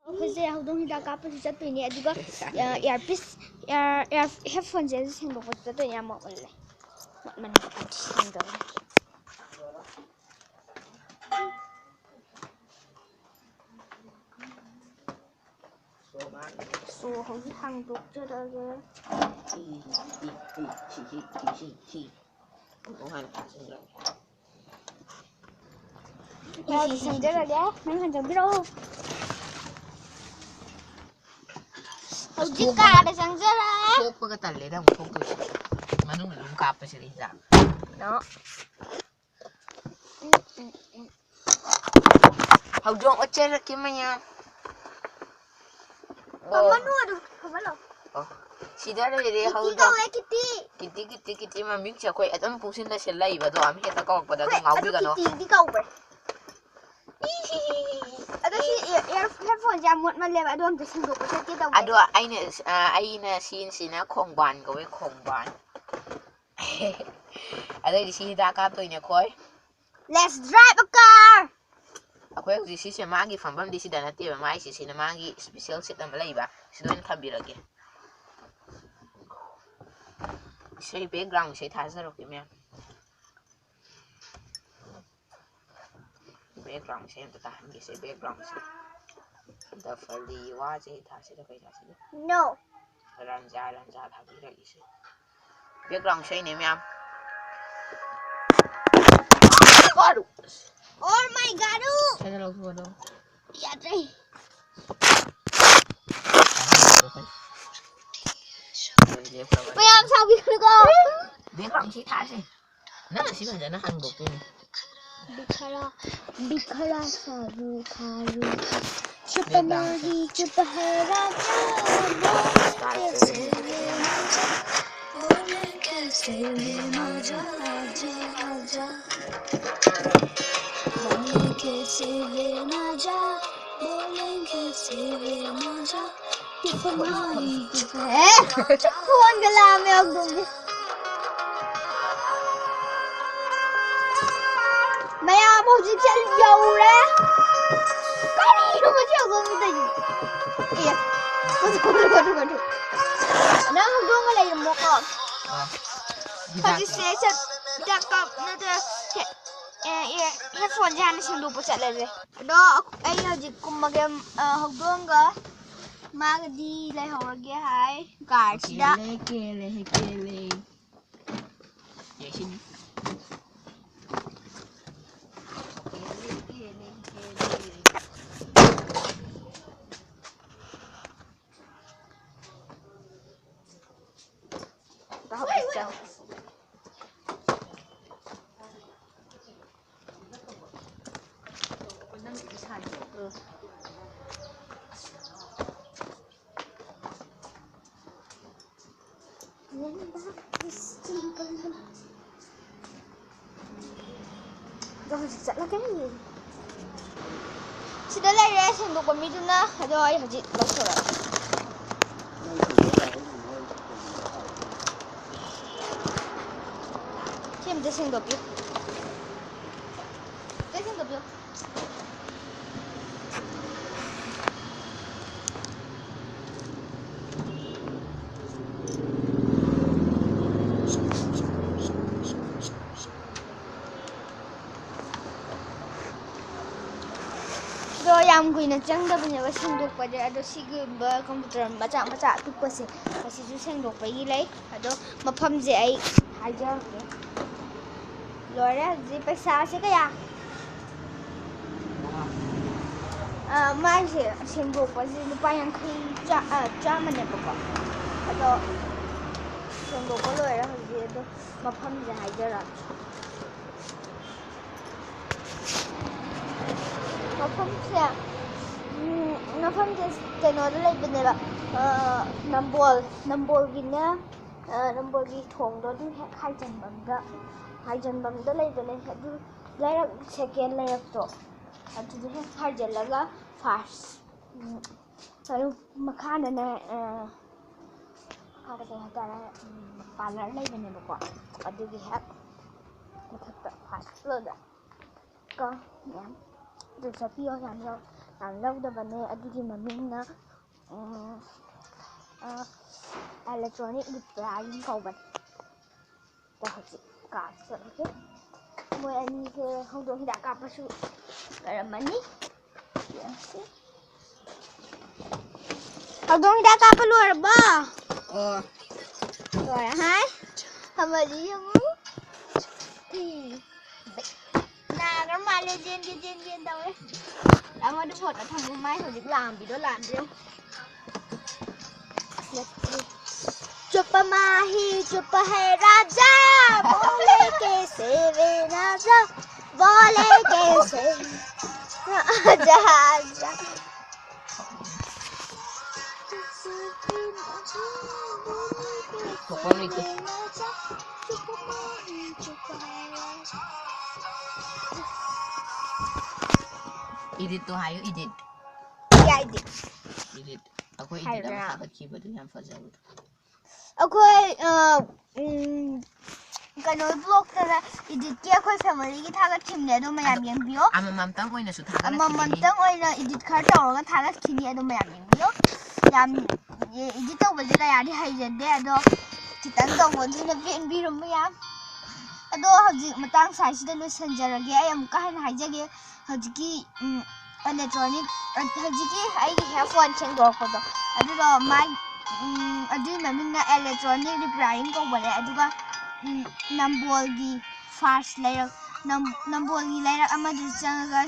ꯑꯩꯈꯣꯏꯁꯦ ꯍꯧꯗꯣꯡ ꯍꯤꯗꯥꯛ ꯀꯥꯞꯄꯁꯨ ꯆꯠꯇꯣꯏꯅꯦ ꯑꯗꯨꯒ ꯍꯦꯗꯐꯣꯟꯁꯦ ꯁꯦꯡꯗꯣꯛꯄ ꯆꯠꯇꯣꯏꯅꯦ ꯌꯥꯝ ꯃꯣꯠꯃꯜꯂꯦ ꯁꯦꯡꯗꯣꯛꯑꯦ ꯁꯣ ꯍꯧꯖꯤꯛ ꯍꯥꯡꯗꯣꯛꯆꯔꯒꯦ ꯁꯦꯡꯖꯔꯒꯦ ꯅꯪ ꯍꯟꯖꯟꯕꯤꯔꯛꯑꯣ ꯍꯧꯖꯤꯛ ꯀꯥꯗ ꯆꯪꯖꯔꯦ ꯊꯣꯛꯄꯒ ꯇꯜꯂꯦꯗ ꯑꯃꯨꯛ ꯊꯣꯛꯇꯣꯏꯁꯦ ꯃꯅꯨꯡꯗ ꯑꯗꯨꯝ ꯀꯥꯞꯄꯁꯤꯗ ꯍꯤꯗꯥꯛ ꯍꯧꯗꯣꯡ ꯑꯣꯠꯆꯔꯛꯀꯦ ꯃꯌꯥꯝ ꯐꯝꯃꯅꯨ ꯑꯗꯨ ꯐꯝꯍꯜꯂꯣ ꯁꯤꯗ ꯂꯩꯔꯦ ꯍꯧꯗꯣꯡ ꯀꯤꯇꯤ ꯃꯃꯤꯡꯁꯦ ꯑꯩꯈꯣꯏ ꯑꯗꯨꯝ ꯄꯨꯡꯁꯤꯟꯗ ꯂꯩꯕꯗꯣ ꯑꯃ ꯍꯦꯛꯇ ꯀꯧꯔꯛꯄꯗ ꯑꯗꯨꯝ ꯉꯥꯎꯕꯤꯒꯅꯣ ꯀꯤꯇꯤꯗꯤ ꯀꯧꯕ꯭ꯔꯦ ꯑꯗꯣ ꯁꯤ ꯍꯦꯗꯐꯣꯟꯁꯦ ꯌꯥꯝ ꯃꯣꯠꯃꯜꯂꯦꯕ ꯑꯗꯣ ꯑꯝꯇ ꯁꯦꯡꯗꯣꯛꯄ ꯆꯠꯀꯦ ꯇꯧꯕ ꯑꯗꯣ ꯑꯩꯅ ꯁꯤꯅ ꯈꯣꯡꯕꯥꯟ ꯀꯧꯋꯦ ꯈꯣꯡꯕꯥꯟ ꯑꯗꯩꯗꯤ ꯁꯤ ꯍꯤꯗꯥꯛ ꯀꯥꯞꯇꯣꯏꯅꯦ ꯑꯩꯈꯣꯏ ꯂꯦꯠꯁ ꯗ꯭ꯔꯥꯏꯚ ꯑ ꯀꯥꯔ ꯑꯩꯈꯣꯏ ꯍꯧꯖꯤꯛ ꯁꯤꯁꯦ ꯃꯥꯒꯤ ꯐꯝꯐꯝꯗꯤ ꯁꯤꯗ ꯅꯠꯇꯦꯕ ꯃꯥꯒꯤ ꯁꯤꯅ ꯃꯥꯒꯤ ꯏꯁꯄꯤꯁꯦꯜ ꯁꯤꯠ ꯑꯃ ꯂꯩꯕ ꯁꯤꯗ ꯑꯣꯏꯅ ꯊꯝꯕꯤꯔꯒꯦ ꯏꯁꯩ ꯕꯦꯛꯒ꯭ꯔꯥꯎꯟ ꯏꯁꯩ ꯊꯥꯖꯔꯛꯀꯦ ꯃꯌꯥꯝ ꯕꯦꯛꯒ꯭ꯔꯥꯎꯟ ꯏꯁꯩ ꯑꯝꯇ ꯇꯥꯍꯟꯒꯦꯁꯦ ꯕꯦꯛꯒ꯭ꯔꯥꯎꯟꯁꯦ ꯗꯐꯔꯗꯤ ꯋꯥꯁꯦ ꯊꯥꯁꯤꯗ ꯀꯩ ꯊꯥꯁꯤꯗ ꯅꯣ ꯔꯟꯖꯥ ꯊꯥꯕꯤꯔꯛꯏꯁꯦ ꯕꯦꯛꯒ꯭ꯔꯥꯎꯟ ꯏꯁꯩꯅꯦ ꯃꯌꯥꯝ ꯑꯣ ꯃꯥꯏ ꯒꯥꯗ ꯁꯤꯗ ꯂꯧꯊꯣꯛꯑꯣ ꯌꯥꯗ꯭ꯔꯦ ꯃꯌꯥꯝ ꯁꯥꯎꯕꯤꯒꯅꯨꯀꯣ ꯕꯦꯛꯒ꯭ꯔꯥꯎꯟ ꯏꯁꯩ ꯊꯥꯁꯦ ꯅꯪ ꯑꯁꯤ ꯐꯖꯅ ꯍꯥꯡꯗꯣꯛꯇꯣꯏꯅꯤ बिखरा सा रूखा रूखा चुप नहीं चुप है राजा बोले कैसे लेना जा आजा आजा बोले कैसे लेना जा बोले कैसे लेना जा तुम्हारी है कौन गला में अब दूंगी Maya mau jadi jauh deh. Kali ini macam apa tadi? Iya. Waduh. Nah, dua malah yang mokok. Tadi saya cakap nanti headphone jangan sendu pusat lagi. Ada ayah jika magam hudung ga magdi leh orangnya hai guard dah. Kele. Ya sini. Sudah lah ya, sendok kami tu na, ada ayah hajit basura. Siapa tu sendok tu? Tu sendok tu. Yang kuina jangda punya sendok pada ada sigba komputer macam tu pasti tu sendok bagi lagi ada mafam je ai hajar ke lora je paisa se kaya mai je sendok pasti lupa yang kerja mana pokok ada sendok lora je ada mafam je hajar Mafamse kenoda leibneba Nambolgina Nambolgi thongdo du haijanbamda leibane adu lairak second lairak to adu he haijalaga first saru makhana na ada kaya hatara parlor leibane bako adu gi hak mathakta first floor da ka yam du sapio yam ꯌꯥꯝ ꯂꯧꯗꯕꯅꯦ ꯑꯗꯨꯒꯤ ꯃꯃꯤꯡꯅ electronic repairing ꯀꯧꯕꯅꯦ ꯍꯧꯖꯤꯛ card ꯆꯠꯂꯒꯦ ꯃꯣꯏ ꯑꯅꯤꯁꯦ ꯍꯧꯗꯣꯡ ꯍꯤꯗꯥꯛ ꯀꯥꯞꯄꯁꯨ ꯂꯩꯔꯝꯃꯅꯤ ꯌꯦꯡꯁꯤ ꯍꯧꯗꯣꯡ ꯍꯤꯗꯥꯛ ꯀꯥꯞꯄ ꯂꯣꯏꯔꯕꯣ lỗi hả không phải gì không thì nào nó mai lên điên đâu ấy đã mà đức phật ở thằng mai hồi những làm vì đó làm đi không chupa mahi chupa hai raja bole kaise ve raja bole kaise raja raja Pokoknya itu. Edit tuh hayu edit. Ya edit. Edit. Aku edit sama sahabat keyboard yang fazal. Aku kano blog tara edit ki akhoi family ki thagat khimne ado mayam yengbiyo. Amamamtang oina su thagat khini. Amamamtang oina edit khar tawraga thagat khini ado mayam yengbiyo. Yam edit tawbase kayadi haijade ado kitang tawboduna benbirum mayam. Ado hojik matang saisida loisanjarage ai amuka hana haijage hojiki electronic hojiki ai headphone chengdorkodo adudo mai adu mamingna electronic repairing kobale aduga nambolgi first layer nambolgi layer amadu changa